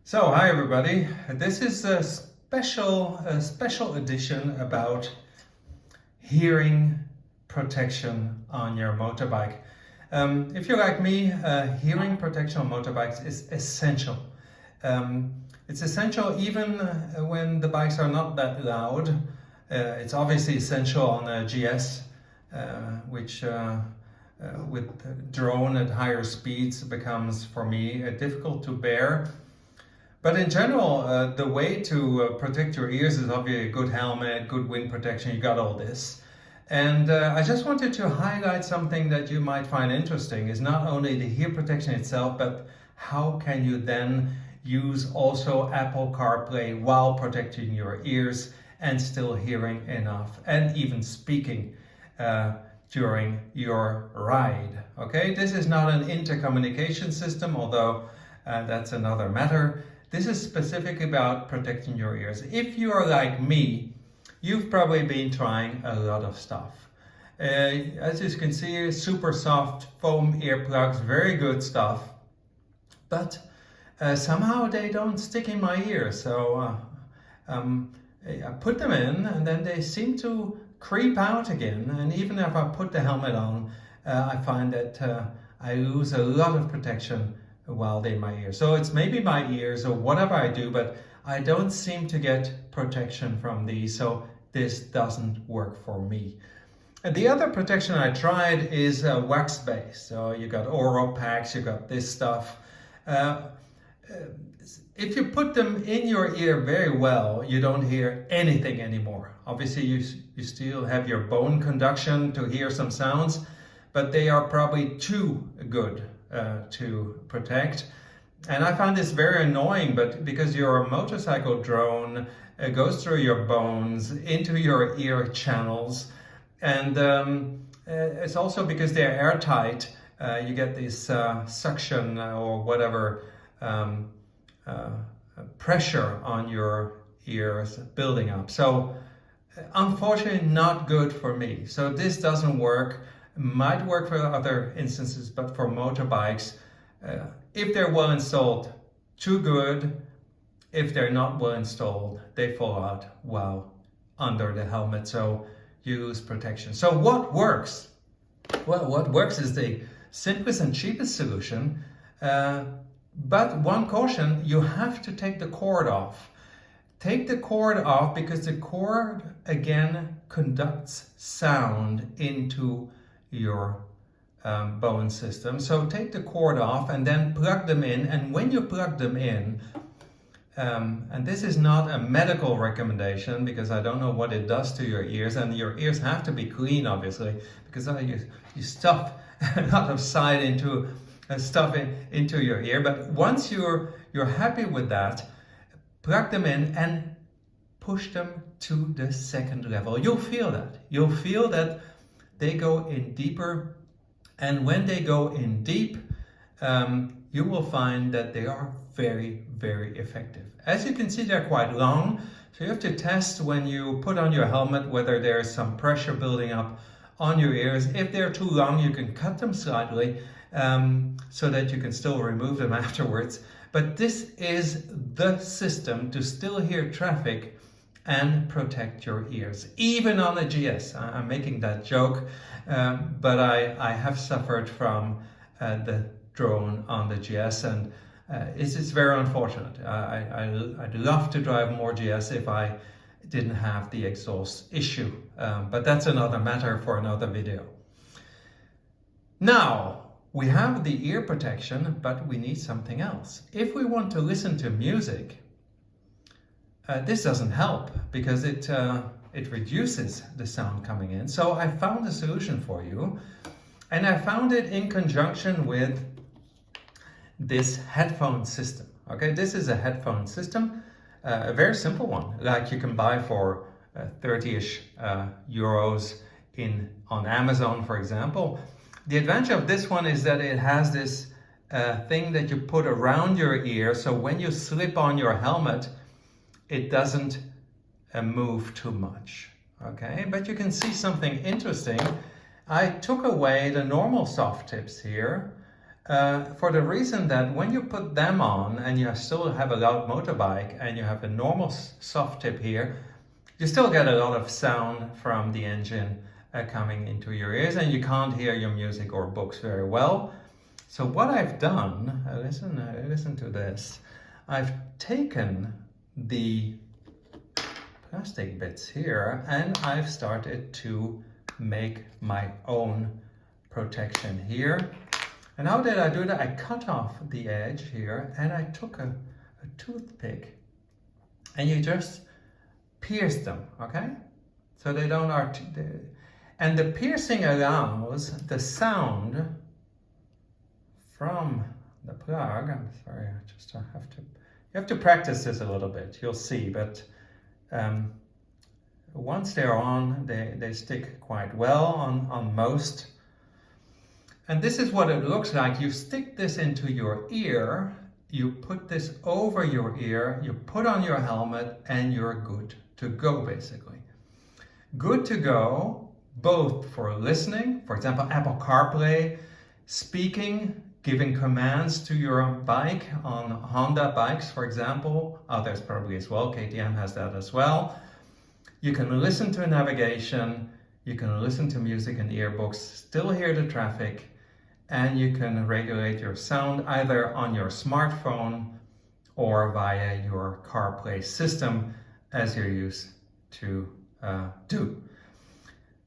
So, hi everybody. This is a special edition about hearing protection on your motorbike. If you're like me, hearing protection on motorbikes is essential. It's essential even when the bikes are not that loud. It's obviously essential on a GS, which with drone at higher speeds becomes for me difficult to bear. But in general, the way to protect your ears is obviously a good helmet, good wind protection, you got all this. And I just wanted to highlight something that you might find interesting is not only the ear protection itself, but how can you then use also Apple CarPlay while protecting your ears and still hearing enough and even speaking during your ride. Okay, this is not an intercommunication system, although that's another matter. This is specifically about protecting your ears. If you are like me, you've probably been trying a lot of stuff. As you can see, super soft foam earplugs, very good stuff. But somehow they don't stick in my ears. So I put them in and then they seem to creep out again. And even if I put the helmet on, I find that I lose a lot of protection while they're in my ear. So it's maybe my ears or whatever I do, but I don't seem to get protection from these. So this doesn't work for me. And the other protection I tried is wax based. So you got Oro packs, you got this stuff. If you put them in your ear very well, you don't hear anything anymore. Obviously you still have your bone conduction to hear some sounds, but they are probably too good to protect. And I find this very annoying, but because your motorcycle drone goes through your bones into your ear channels, and it's also because they're airtight, you get this suction or whatever pressure on your ears building up. So unfortunately not good for me. So this doesn't work. Might work for other instances, but for motorbikes, if they're well installed, too good. If they're not well installed, they fall out well under the helmet, so use protection. So what works? Well, what works is the simplest and cheapest solution, but one caution, you have to take the cord off. Take the cord off because the cord, again, conducts sound into your bone system. So take the cord off and then plug them in. And when you plug them in, and this is not a medical recommendation because I don't know what it does to your ears, and your ears have to be clean, obviously, because you stuff a lot of side into stuff into your ear. But once you're happy with that, plug them in and push them to the second level. You'll feel that. You'll feel that they go in deeper, and when they go in deep, you will find that they are very, very effective. As you can see, they're quite long, so you have to test when you put on your helmet whether there's some pressure building up on your ears. If they're too long, you can cut them slightly so that you can still remove them afterwards. But this is the system to still hear traffic and protect your ears, even on a GS. I'm making that joke, but I have suffered from the drone on the GS, and it's very unfortunate. I'd love to drive more GS if I didn't have the exhaust issue, but that's another matter for another video. Now, we have the ear protection, but we need something else. If we want to listen to music, this doesn't help because it reduces the sound coming in. So I found a solution for you, and I found it in conjunction with this headphone system. Okay, this is a headphone system, a very simple one, like you can buy for 30-ish euros on Amazon, for example. The advantage of this one is that it has this thing that you put around your ear, so when you slip on your helmet, it doesn't move too much, okay? But you can see something interesting. I took away the normal soft tips here For the reason that when you put them on and you still have a loud motorbike and you have a normal soft tip here, you still get a lot of sound from the engine coming into your ears, and you can't hear your music or books very well. So what I've done, listen to this. I've taken the plastic bits here and I've started to make my own protection here. And how did I do that? I cut off the edge here and I took a toothpick and you just pierce them, okay? So they don't and the piercing allows the sound from the plug. I'm sorry, I just have to, you have to practice this a little bit, you'll see, but once they're on, they stick quite well on most. And this is what it looks like. You stick this into your ear, you put this over your ear, you put on your helmet, and you're good to go, basically. Good to go, both for listening, for example, Apple CarPlay, speaking, giving commands to your bike on Honda bikes, for example. Others probably as well, KTM has that as well. You can listen to navigation, you can listen to music and earbooks, still hear the traffic, and you can regulate your sound either on your smartphone or via your CarPlay system, as you're used to do.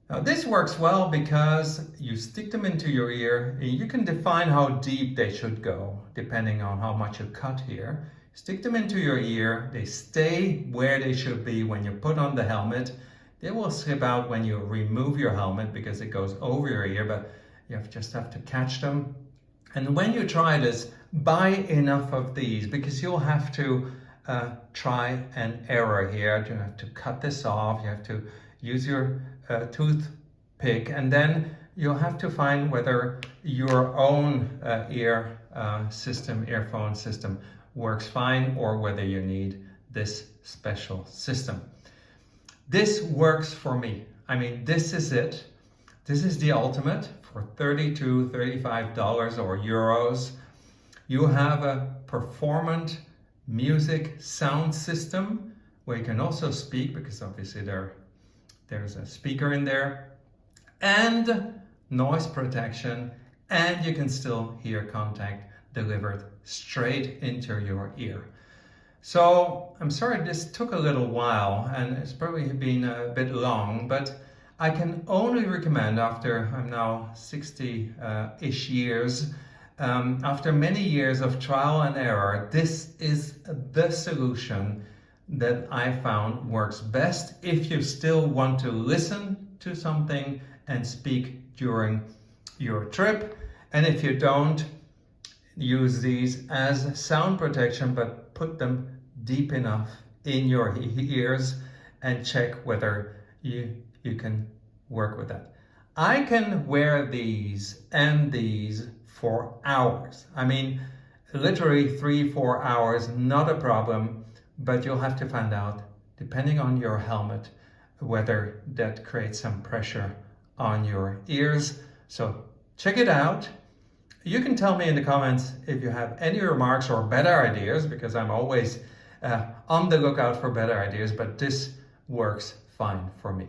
Now this works well because you stick them into your ear. You can define how deep they should go depending on how much you cut here. Stick them into your ear, they stay where they should be when you put on the helmet. They will slip out when you remove your helmet because it goes over your ear, but you just have to catch them. And when you try this, buy enough of these because you'll have to try and error here. You have to cut this off, you have to use your toothpick, and then you'll have to find whether your own earphone system works fine or whether you need this special system. This works for me. I mean, this is it. This is the ultimate for $32, $35 or euros. You have a performant music sound system where you can also speak, because obviously there's a speaker in there, and noise protection, and you can still hear contact delivered straight into your ear. So I'm sorry this took a little while and it's probably been a bit long, but I can only recommend, after I'm now 60-ish years, after many years of trial and error, this is the solution that I found works best if you still want to listen to something and speak during your trip. And if you don't, use these as sound protection, but put them deep enough in your ears and check whether you can work with that. I can wear these and these for hours. I mean, literally 3-4 hours, not a problem, but you'll have to find out, depending on your helmet, whether that creates some pressure on your ears. So check it out. You can tell me in the comments if you have any remarks or better ideas, because I'm always on the lookout for better ideas, but this works fine for me.